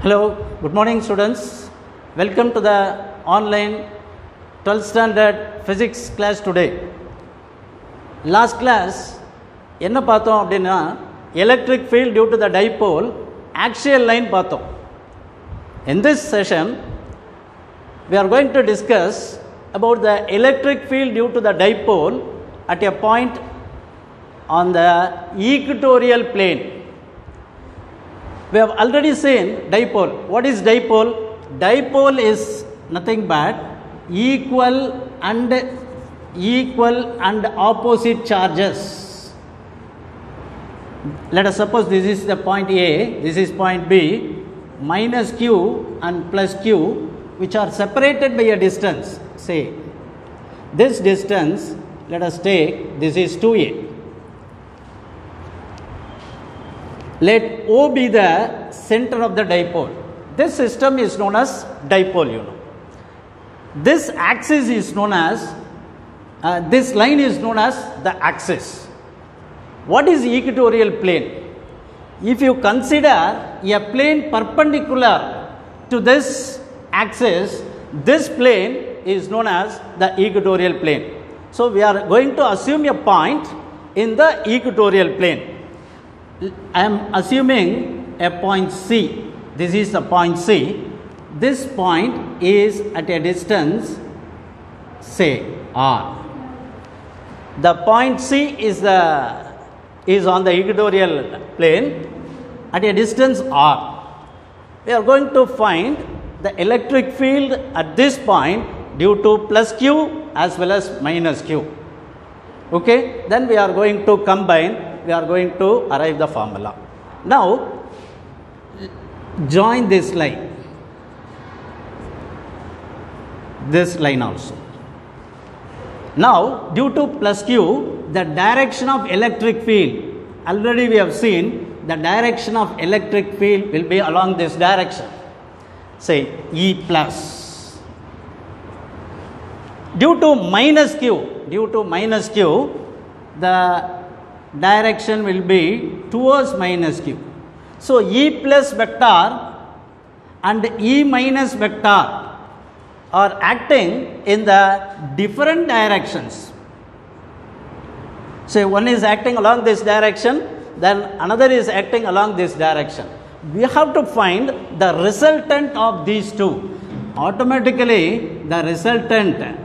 Hello, good morning students. Welcome to the online 12th standard physics class today. Last class, என்ன பார்த்தோம் அப்படின்னா electric field due to the dipole axial line பார்த்தோம். In this session, we are going to discuss about the electric field due to the dipole at a point on the equatorial plane. We have already seen dipole. What is dipole? Dipole is nothing but equal and opposite charges. Let us suppose this is the point A, this is point B, minus Q and plus Q, which are separated by a distance. Say, this distance, let us take, this is 2A. Let O be the center of the dipole. This system is known as dipole, This axis is known as, this line is known as the axis. What is equatorial plane? If you consider a plane perpendicular to this axis, this plane is known as the equatorial plane. So, we are going to assume a point in the equatorial plane. I am assuming a point C. This is the point C. This point is at a distance, say R. The point C is on the equatorial plane at a distance R. We are going to find the electric field at this point due to plus Q as well as minus Q. Okay, then we are going to combine. We are going to arrive the formula. Now, join this line also. Now, due to plus Q, the direction of electric field, already we have seen the direction of electric field will be along this direction, say E plus. Due to minus Q, the direction will be towards minus Q. So, E plus vector and E minus vector are acting in the different directions. So, one is acting along this direction, then another is acting along this direction. We have to find the resultant of these two. Automatically, the resultant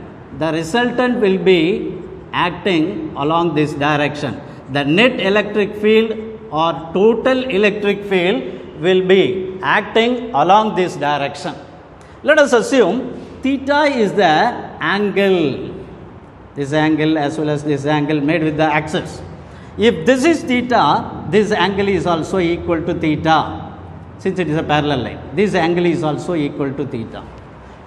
will be acting along this direction. The net electric field or total electric field will be acting along this direction. Let us assume theta is the angle, this angle as well as this angle made with the axis. If this is theta, this angle is also equal to theta, since it is a parallel line. This angle is also equal to theta,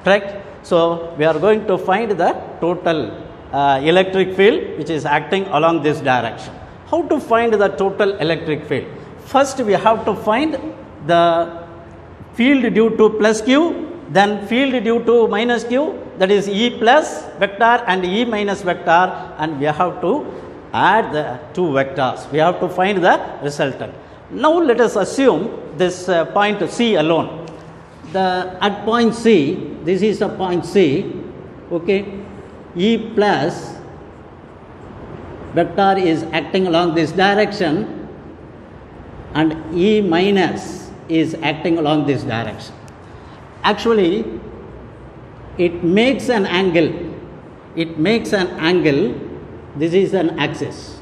correct? So, we are going to find the total electric field which is acting along this direction. How to find the total electric field? First, we have to find the field due to plus Q, then field due to minus Q, that is E plus vector and E minus vector, and we have to add the two vectors. We have to find the resultant. Now, let us assume this point C alone. At point C, this is a point C, okay, E plus vector is acting along this direction and E minus is acting along this direction. Actually, it makes an angle. This is an axis.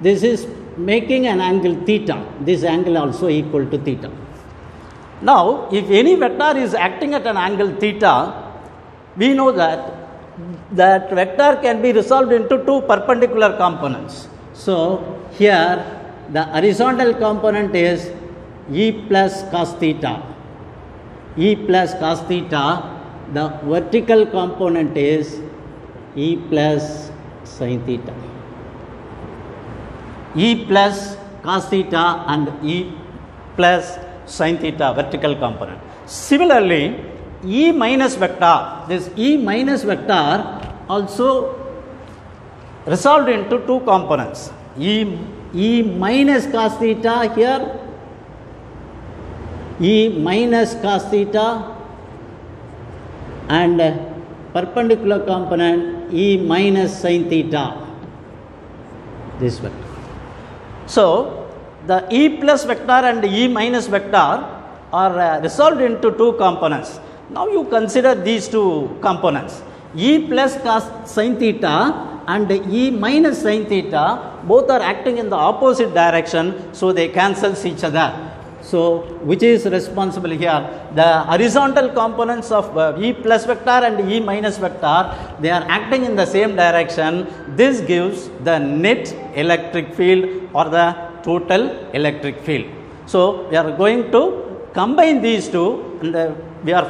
This is making an angle theta. This angle also equal to theta. Now, if any vector is acting at an angle theta, we know that vector can be resolved into two perpendicular components. So, here the horizontal component is E plus cos theta. E plus cos theta. The vertical component is E plus sin theta. E plus cos theta and E plus sin theta vertical component. Similarly, E minus vector, this E minus vector also resolved into two components. E minus cos theta here, E minus cos theta and perpendicular component E minus sin theta, this vector. So the E plus vector and E minus vector are resolved into two components. Now you consider these two components, E plus cos sin theta and E minus sin theta, both are acting in the opposite direction, so they cancel each other. So which is responsible here? The horizontal components of E plus vector and E minus vector, they are acting in the same direction. This gives the net electric field or the total electric field. So we are going to combine these two, and we are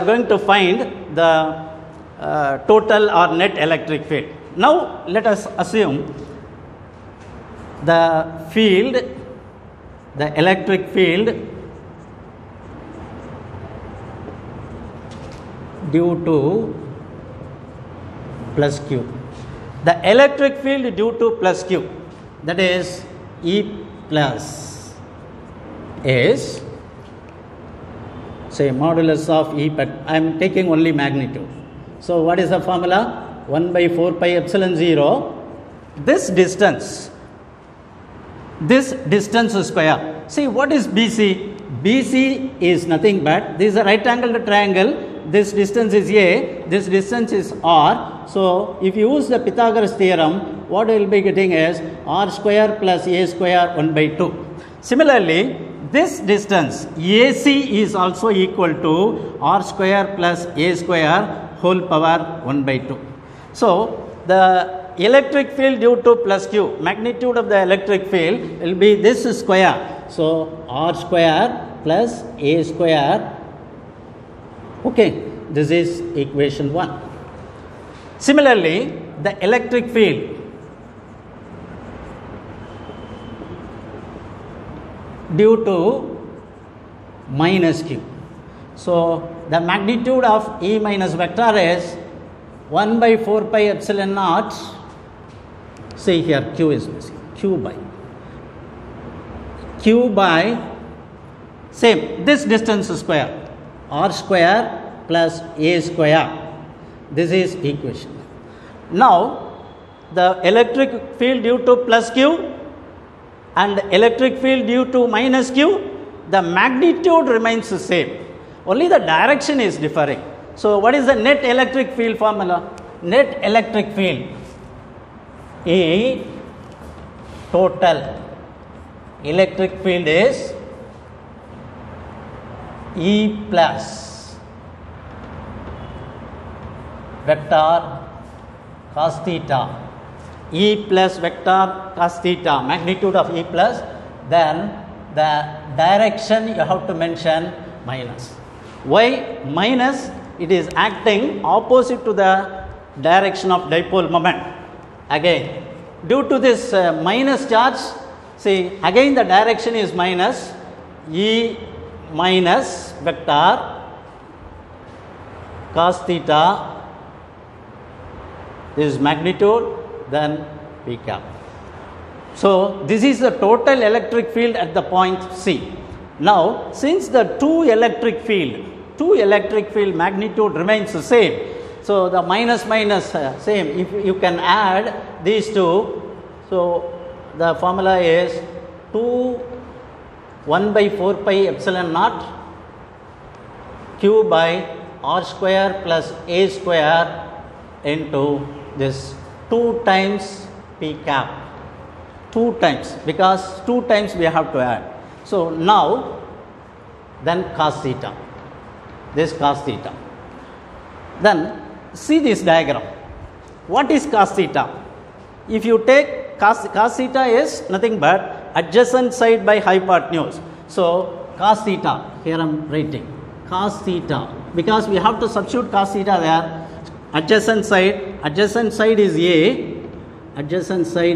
going to find the total or net electric field. Now let us assume the field, the electric field due to plus Q. The electric field due to plus Q, that is E plus, is, say, modulus of E, but I am taking only magnitude. So what is the formula? 1 by 4 pi epsilon 0. This distance square. See, what is BC? BC is nothing but, this is a right angled triangle, this distance is A, this distance is R. So if you use the Pythagoras theorem, what we will be getting is R square plus A square 1 by 2. Similarly, this distance AC is also equal to R square plus A square whole power 1 by 2. So the electric field due to plus Q, magnitude of the electric field will be this square. So R square plus A square. Okay, this is equation 1. Similarly, the electric field due to minus Q. So the magnitude of E minus vector is 1 by 4 pi epsilon naught. See here, Q is missing. Q by same, this distance square, R square plus A square. This is equation. Now the electric field due to plus Q and electric field due to minus Q, the magnitude remains the same, only the direction is differing. So what is the net electric field formula? Net electric field, E total electric field is E plus vector cos theta, E plus vector cos theta, magnitude of E plus, then the direction you have to mention minus. Why minus? It is acting opposite to the direction of dipole moment. Again, due to this minus charge, see, again the direction is minus. E minus vector cos theta, this is magnitude, then P cap. So this is the total electric field at the point C. Now since the two electric field magnitude remains the same, so the minus same, if you can add these two, so the formula is 1 by 4 pi epsilon naught Q by R square plus A square into this 2 times P cap, 2 times, because 2 times we have to add. So now then cos theta, this cos theta. Then see this diagram. What is cos theta? If you take cos theta is nothing but adjacent side by hypotenuse. So cos theta, here I am writing cos theta, because we have to substitute cos theta there. Adjacent side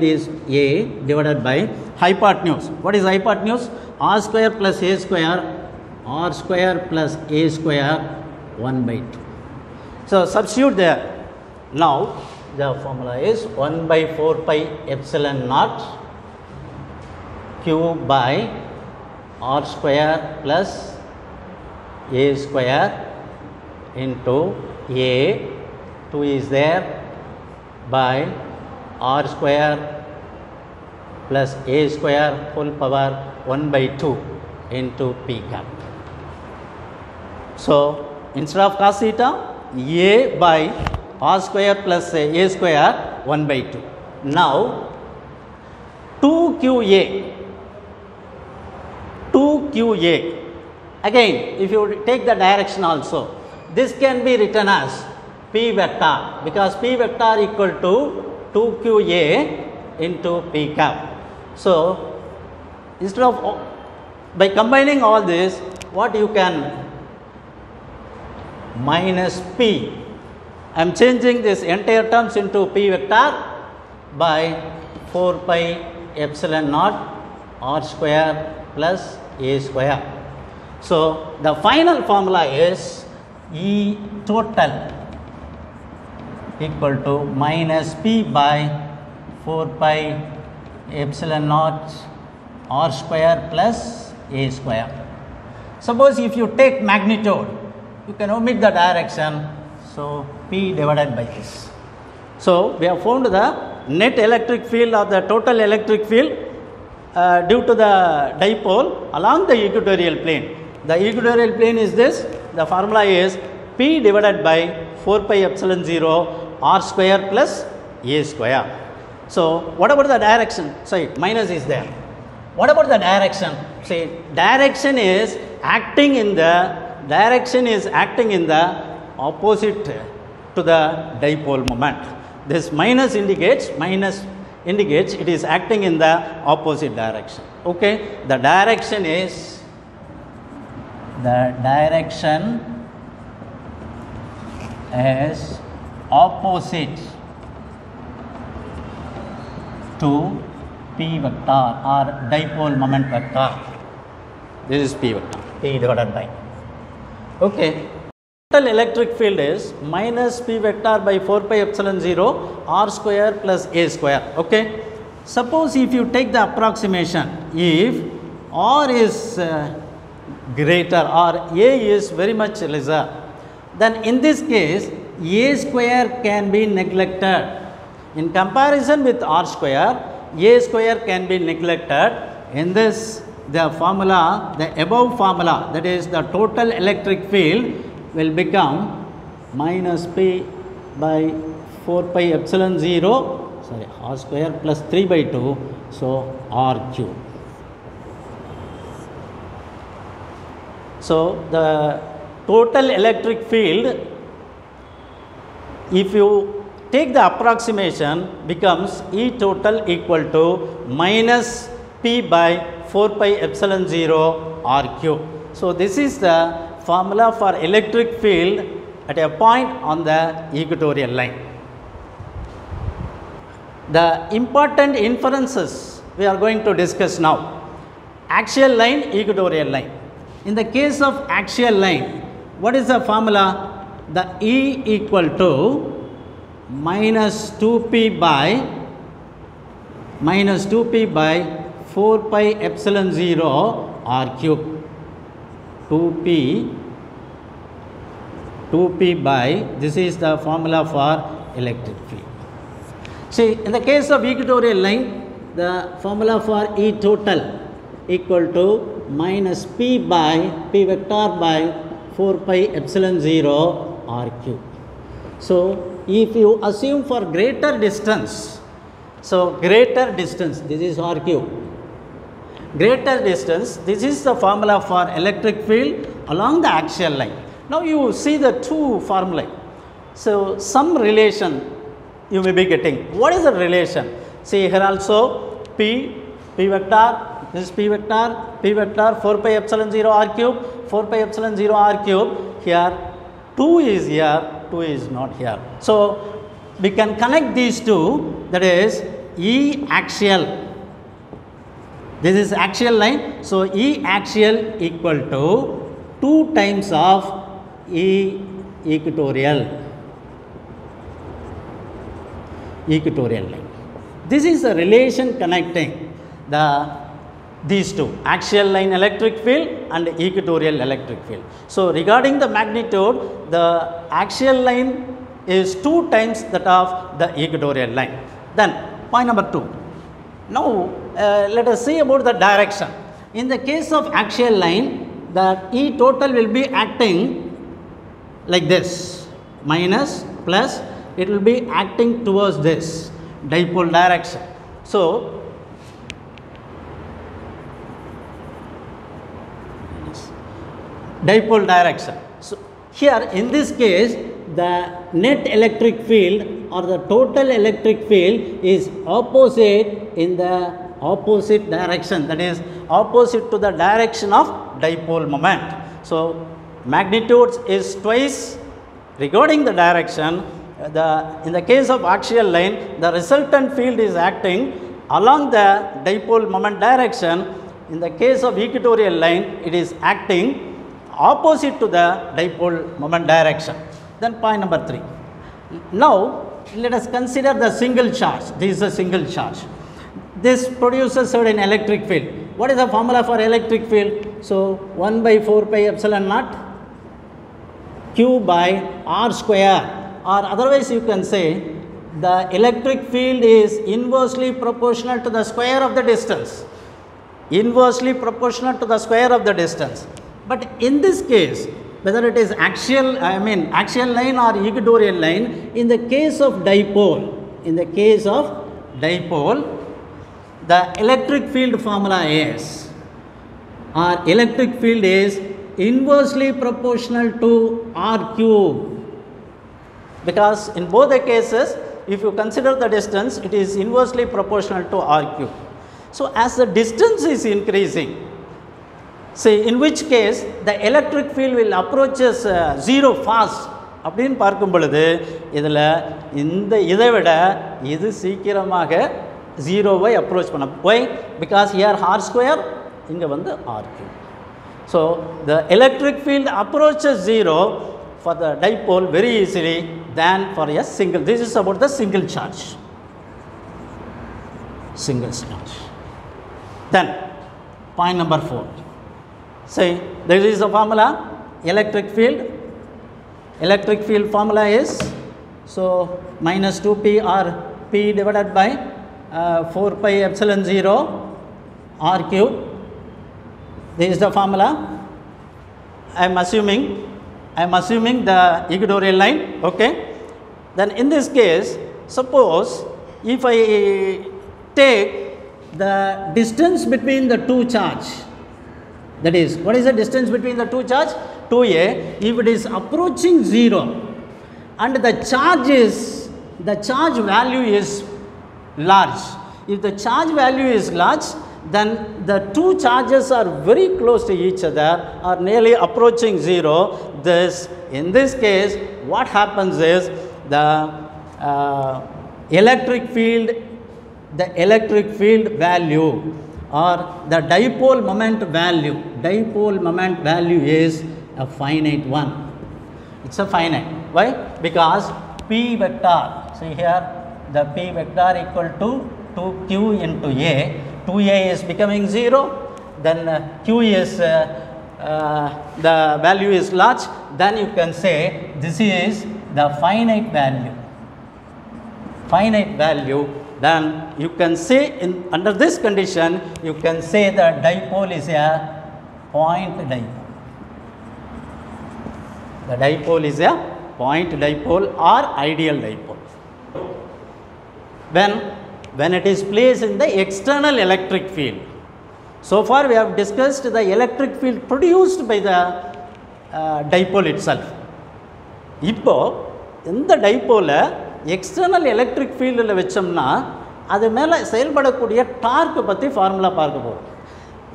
is A divided by hypotenuse. What is hypotenuse? R square plus A square, R square plus A square 1 by 2. So substitute there. Now the formula is 1 by 4 pi epsilon naught Q by r square plus a square into a, 2 is there, by r square plus a square whole power 1 by 2 into p cap. So, instead of cos theta, a by r square plus a square 1 by 2. Now, 2qa, again if you take the direction also, this can be written as p vector, because p vector equal to 2qa into p cap. So, instead of, by combining all this, what you can, minus p, I am changing this entire terms into p vector by 4 pi epsilon naught r square plus a square. So, the final formula is E total equal to minus p by 4 pi epsilon naught r square plus a square. Suppose if you take magnitude, you can omit the direction, so p divided by this. So, we have found the net electric field or the total electric field due to the dipole along the equatorial plane. The equatorial plane is this, the formula is p divided by 4 pi epsilon 0 r square plus a square. So, what about the direction? Sorry, minus is there. What about the direction? See, direction is acting in the opposite to the dipole moment. This minus indicates it is acting in the opposite direction. Okay, the direction is opposite to p vector or dipole moment vector. This is p vector, p divided by. Okay. Total electric field is minus p vector by 4 pi epsilon 0 r square plus a square. Okay. Suppose if you take the approximation, if r is greater or a is very much lesser, then in this case a square can be neglected. In comparison with r square, a square can be neglected. In this, the formula, the above formula, that is the total electric field, will become minus p by 4 pi epsilon 0, sorry, r square plus 3 by 2, so r cube. So, the total electric field, if you take the approximation, becomes E total equal to minus p by 4 pi epsilon 0 r cube. So, this is the formula for electric field at a point on the equatorial line. The important inferences we are going to discuss now. Axial line, equatorial line. In the case of axial line, what is the formula? The E equal to minus 2p by 4 pi epsilon 0 r cube. 2p by, this is the formula for electric field. See, in the case of equatorial line, the formula for E total equal to minus p vector by 4 pi epsilon 0 r cube. So, if you assume for greater distance, this is r cube. Greater distance, this is the formula for electric field along the axial line. Now, you see the two formulae. So, some relation you may be getting. What is the relation? See, here also p vector, this is p vector 4 pi epsilon 0 r cube, 4 pi epsilon 0 r cube. Here 2 is here, 2 is not here. So, we can connect these two, that is E axial. This is axial line. So, E axial equal to 2 times of E equatorial line. This is a relation connecting the these two, axial line electric field and equatorial electric field. So, regarding the magnitude, the axial line is 2 times that of the equatorial line. Then point number 2. Now, let us see about the direction. In the case of axial line, the E total will be acting like this, minus, plus, it will be acting towards this dipole direction. So, dipole direction. So, here in this case, the net electric field or the total electric field is opposite in the opposite direction, that is opposite to the direction of dipole moment. So, magnitude is twice regarding the direction. In the case of axial line, the resultant field is acting along the dipole moment direction. In the case of equatorial line, it is acting opposite to the dipole moment direction. Then point number 3. Now, let us consider the single charge. This is a single charge. This produces certain electric field. What is the formula for electric field? So, 1 by 4 pi epsilon naught Q by R square, or otherwise you can say the electric field is inversely proportional to the square of the distance. Inversely proportional to the square of the distance. But in this case, whether it is axial line or equatorial line, in the case of dipole, the electric field formula is, or electric field is inversely proportional to R cube, because in both the cases, if you consider the distance, it is inversely proportional to R cube. So, as the distance is increasing, say in which case the electric field will approaches 0 fast அப்படின்னு பார்க்கும் பொழுது இதில் இதை விட இது சீக்கிரமாக 0வை approach பண்ண. Why? Because here R square, இங்கே வந்து R cube. So, the electric field approaches 0 for the dipole very easily than for a single. This is about the single charge. Single charge. Then, point number 4. Say, this is the formula, electric field. Electric field formula is, so, minus 2p or p divided by 4 pi epsilon 0 R cube. This is the formula. I am assuming the equatorial line, okay. Then in this case, suppose if I take the distance between the two charge, that is, what is the distance between the two charge? 2a. If it is approaching 0 and the charge value is large. If the charge value is large, then the two charges are very close to each other, are nearly approaching 0. In this case, what happens is the electric field value or the dipole moment value is a finite one. It's a finite. Why? Because P vector, see here, the P vector equal to 2q into A. 2a is becoming 0, then q is the value is large, then you can say this is the finite value. Then you can say under this condition, you can say the dipole is a point dipole. The dipole is a point dipole or ideal dipole. When it is placed in the external electric field. So far we have discussed the electric field produced by the dipole itself. இப்போ இந்த dipole external electric field வச்சோம்னா அது மேல செயல்படக்கூடிய dark பத்தி formula பார்க்க போறோம்.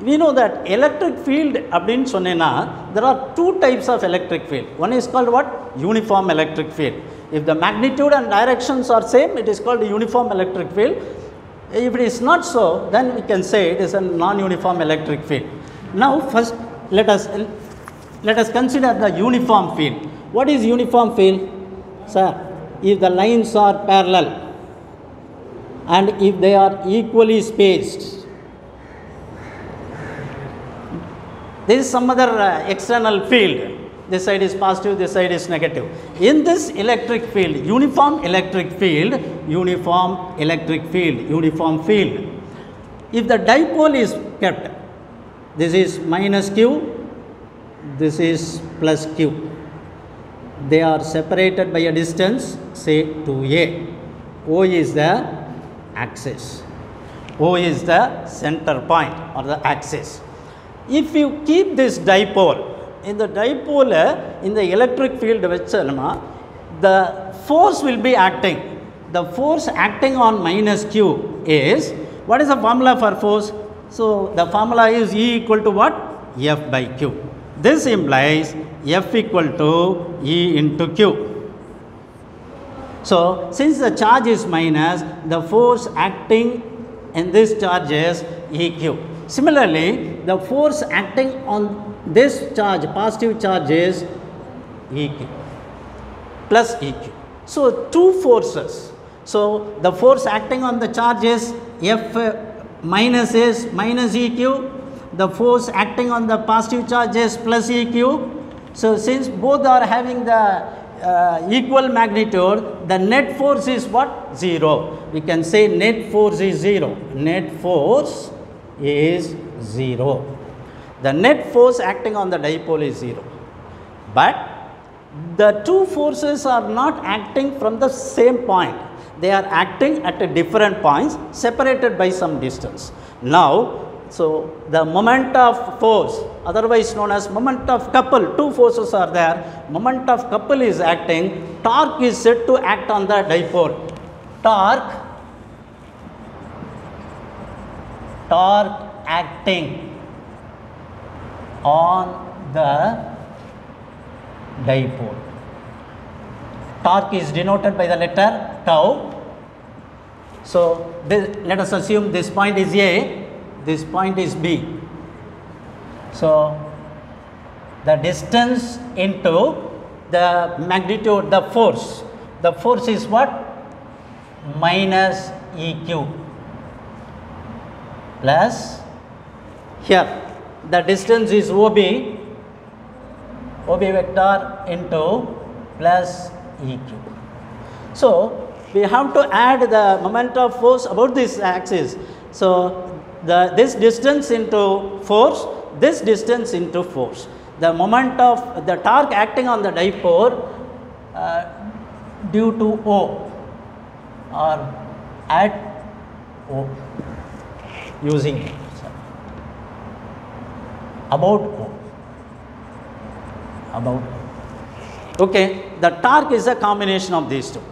We know that electric field அப்படினு சொன்னேனா there are two types of electric field. One is called what? Uniform electric field. If the magnitude and directions are same, it is called uniform electric field. If it is not so, then we can say it is a non-uniform electric field. Now, first let us consider the uniform field. What is uniform field? Sir, if the lines are parallel and if they are equally spaced, There is some other external field. This side is positive, this side is negative. In this electric field, uniform electric field, uniform field. If the dipole is kept, this is minus q, this is plus q. They are separated by a distance, say 2a. O is the axis. O is the center point or the axis. If you keep this dipole, in the dipole, in the electric field, the force will be acting. The force acting on minus q is, what is the formula for force? So, the formula is E equal to what? F by q. This implies F equal to E into q. So, since the charge is minus, the force acting in this charge is EQ. Similarly, the force acting on this charge, positive charge, is EQ plus EQ. So, two forces. So, the force acting on the charge is F minus is minus EQ. The force acting on the positive charge is plus EQ. So, since both are having the equal magnitude, the net force is what? 0. We can say net force is 0. Net force is 0. The net force acting on the dipole is 0. But the two forces are not acting from the same point. They are acting at a different points, separated by some distance. Now, so the moment of force, otherwise known as moment of couple, two forces are there. Moment of couple is acting. Torque is said to act on the dipole. Torque acting on the dipole. Torque is denoted by the letter tau. So, let us assume this point is A, this point is B. So, the distance into the magnitude, the force is what? Minus EQ plus, here the distance is OB vector into plus EQ. So, we have to add the moment of force about this axis. So, this distance into force, this distance into force. The moment of the torque acting on the dipole due to O or at O, using about O. Okay, the torque is a combination of these two.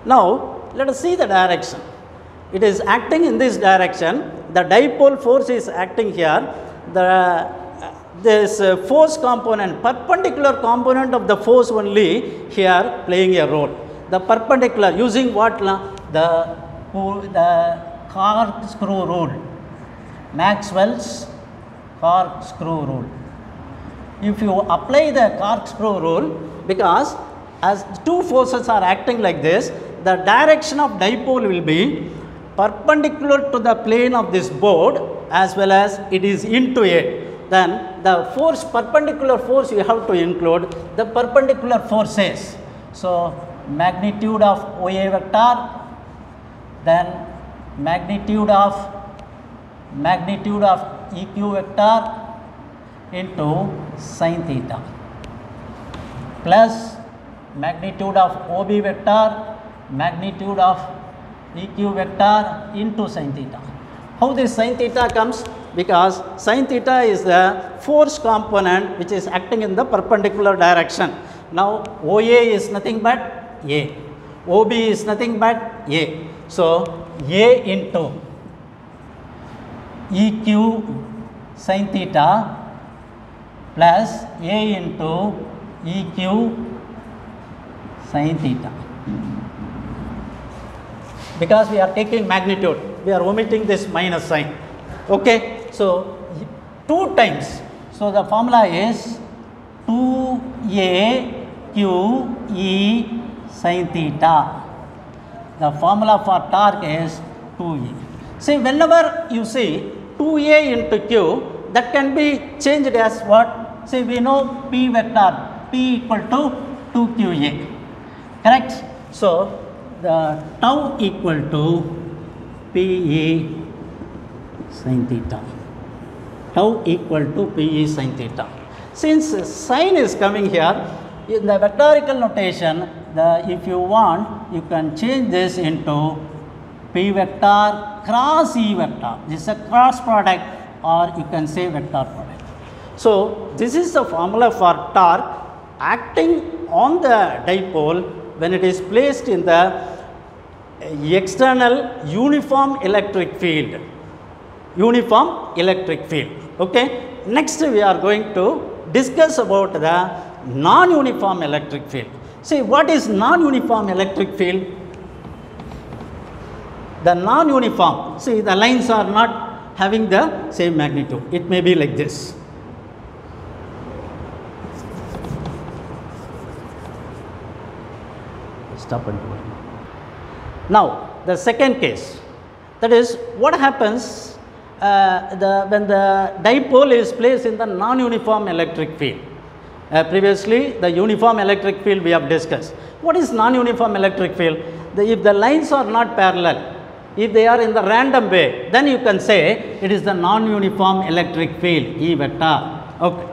Now, let us see the direction. It is acting in this direction. The dipole force is acting here. This force component, perpendicular component of the force only here playing a role. The perpendicular, using what? The corkscrew rule, Maxwell's corkscrew rule. If you apply the corkscrew rule, because as two forces are acting like this, the direction of dipole will be perpendicular to the plane of this board as well as it is into it. Then the force, perpendicular force, you have to include the perpendicular forces. So, magnitude of OA vector, then magnitude of EQ vector into sin theta plus magnitude of OB vector, magnitude of EQ vector into sin theta. How this sin theta comes? Because sin theta is the force component which is acting in the perpendicular direction. Now, OA is nothing but A, OB is nothing but A. So, A into EQ sin theta plus A into EQ sin theta. Because we are taking magnitude, we are omitting this minus sign. Okay. So, 2 times. So, the formula is 2AQE sin theta. The formula for torque is 2E. See, whenever you see 2A into Q, that can be changed as what? Say we know P vector, P equal to 2qa, correct? So, the tau equal to Pe sin theta, tau equal to Pe sin theta. Since sin is coming here, in the vectorical notation, if you want, you can change this into P vector cross E vector. This is a cross product, or you can say vector product. So, this is the formula for torque acting on the dipole when it is placed in the external uniform electric field. Uniform electric field. Okay. Next, we are going to discuss about the non-uniform electric field. See, what is non-uniform electric field? The non-uniform, see, the lines are not having the same magnitude. It may be like this. Stop and do it. Now, the second case, that is what happens when the dipole is placed in the non-uniform electric field. Previously, the uniform electric field we have discussed. What is non-uniform electric field? If the lines are not parallel, if they are in the random way, then you can say it is the non-uniform electric field, E vector. Okay.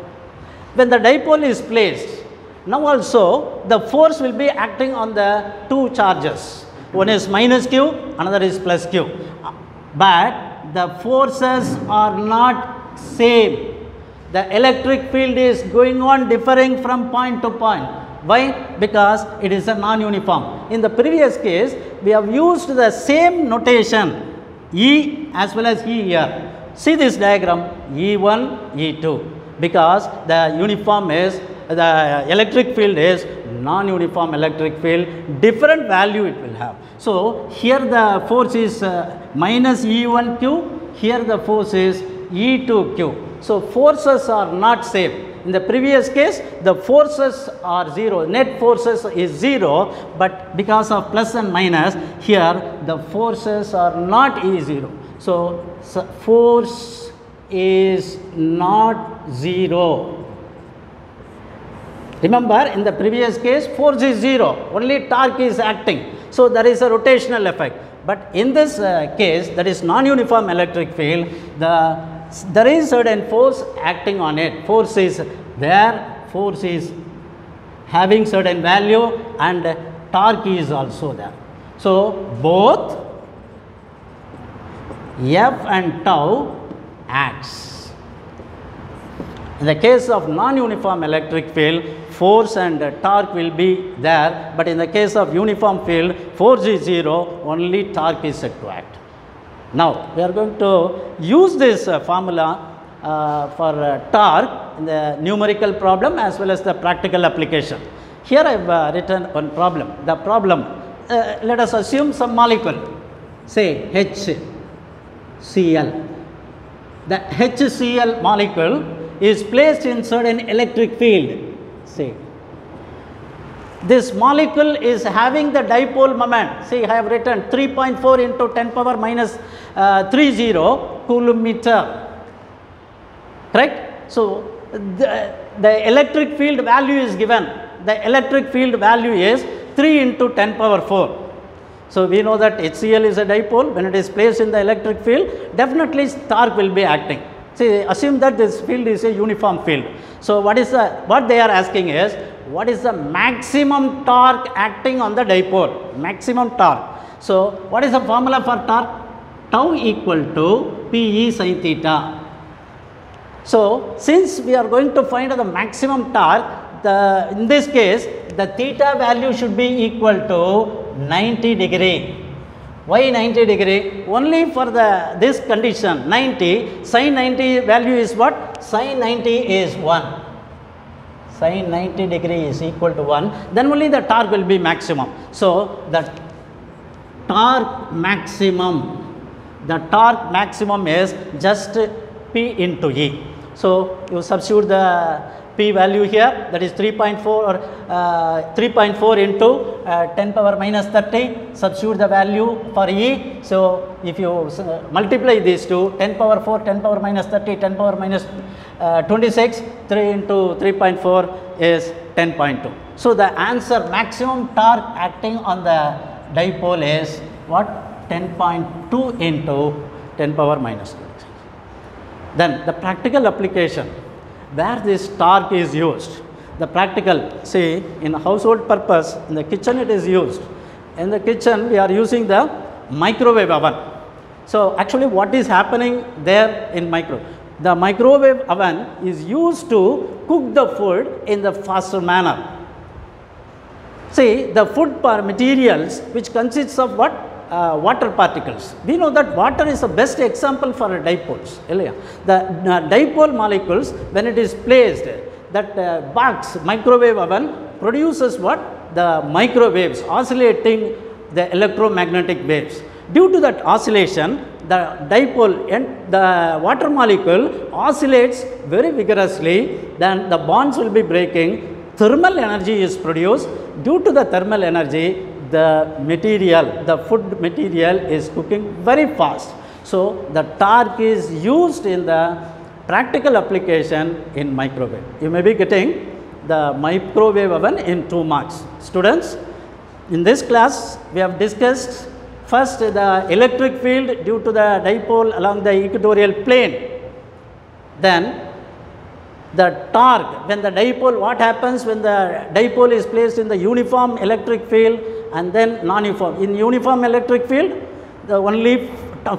When the dipole is placed, now also the force will be acting on the two charges. One is minus q, another is plus q. But the forces are not same. The electric field is going on differing from point to point. Why? Because it is a non-uniform. In the previous case, we have used the same notation, E as well as E here. See this diagram, E1, E2, because the uniform is, the electric field is non-uniform electric field, different value it will have. So, here the force is minus E1q, here the force is E2q. So, forces are not same. In the previous case, the forces are 0, net forces is 0, but because of plus and minus, here the forces are not E0. So, force is not 0. Remember, in the previous case, force is 0, only torque is acting. So, there is a rotational effect. But in this case, that is non-uniform electric field, there is certain force acting on it. Force is there, force is having certain value, and torque is also there. So, both F and tau acts. In the case of non-uniform electric field, force and torque will be there, but in the case of uniform field, force is 0, only torque is said to act. Now, we are going to use this formula for torque in the numerical problem as well as the practical application. Here I have written one problem. The problem, let us assume some molecule, say HCl. The HCl molecule is placed in certain electric field. See, this molecule is having the dipole moment. See, I have written 3.4 into 10 power minus 30 coulomb meter, correct? So, the electric field value is given. The electric field value is 3 into 10 power 4. So, we know that HCl is a dipole. When it is placed in the electric field, definitely torque will be acting. See, assume that this field is a uniform field. So, what they are asking is, what is the maximum torque acting on the dipole? Maximum torque. So, what is the formula for torque? Tau equal to Pe sin theta. So, since we are going to find the maximum torque, in this case, the theta value should be equal to 90 degree. Why 90 degree? Only for this condition 90, sin 90 value is what? Sin 90 is 1. Sin 90 degree is equal to 1, then only the torque will be maximum. So, the torque maximum is just P into E. So, you substitute the P value here, that is 3.4 into 10 power minus 30, substitute the value for E. So, if you multiply these two, 10 power 4, 10 power minus 30, 10 power minus 26, 3 into 3.4 is 10.2. So, the answer maximum torque acting on the dipole is what? 10.2 into 10 power minus 20. Then the practical application where this torque is used. The practical, see, in household purpose, in the kitchen it is used. In the kitchen we are using the microwave oven. So, actually what is happening there in the microwave oven is used to cook the food in the faster manner. See, the food materials which consists of what? Water particles. We know that water is the best example for dipoles. The dipole molecules, when it is placed, that box microwave oven produces what? The microwaves oscillating the electromagnetic waves. Due to that oscillation, the dipole and the water molecule oscillates very vigorously, then the bonds will be breaking, thermal energy is produced. Due to the thermal energy, the material, the food material is cooking very fast. So, the torque is used in the practical application in microwave. You may be getting the microwave oven in 2 marks. Students, in this class we have discussed first the electric field due to the dipole along the equatorial plane. Then the torque, when the dipole, what happens when the dipole is placed in the uniform electric field and then non-uniform. In uniform electric field, the only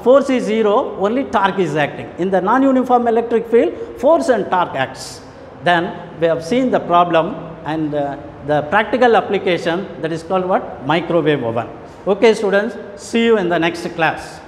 force is 0, only torque is acting. In the non-uniform electric field, force and torque acts. Then we have seen the problem and the practical application, that is called what? Microwave oven. Okay students, see you in the next class.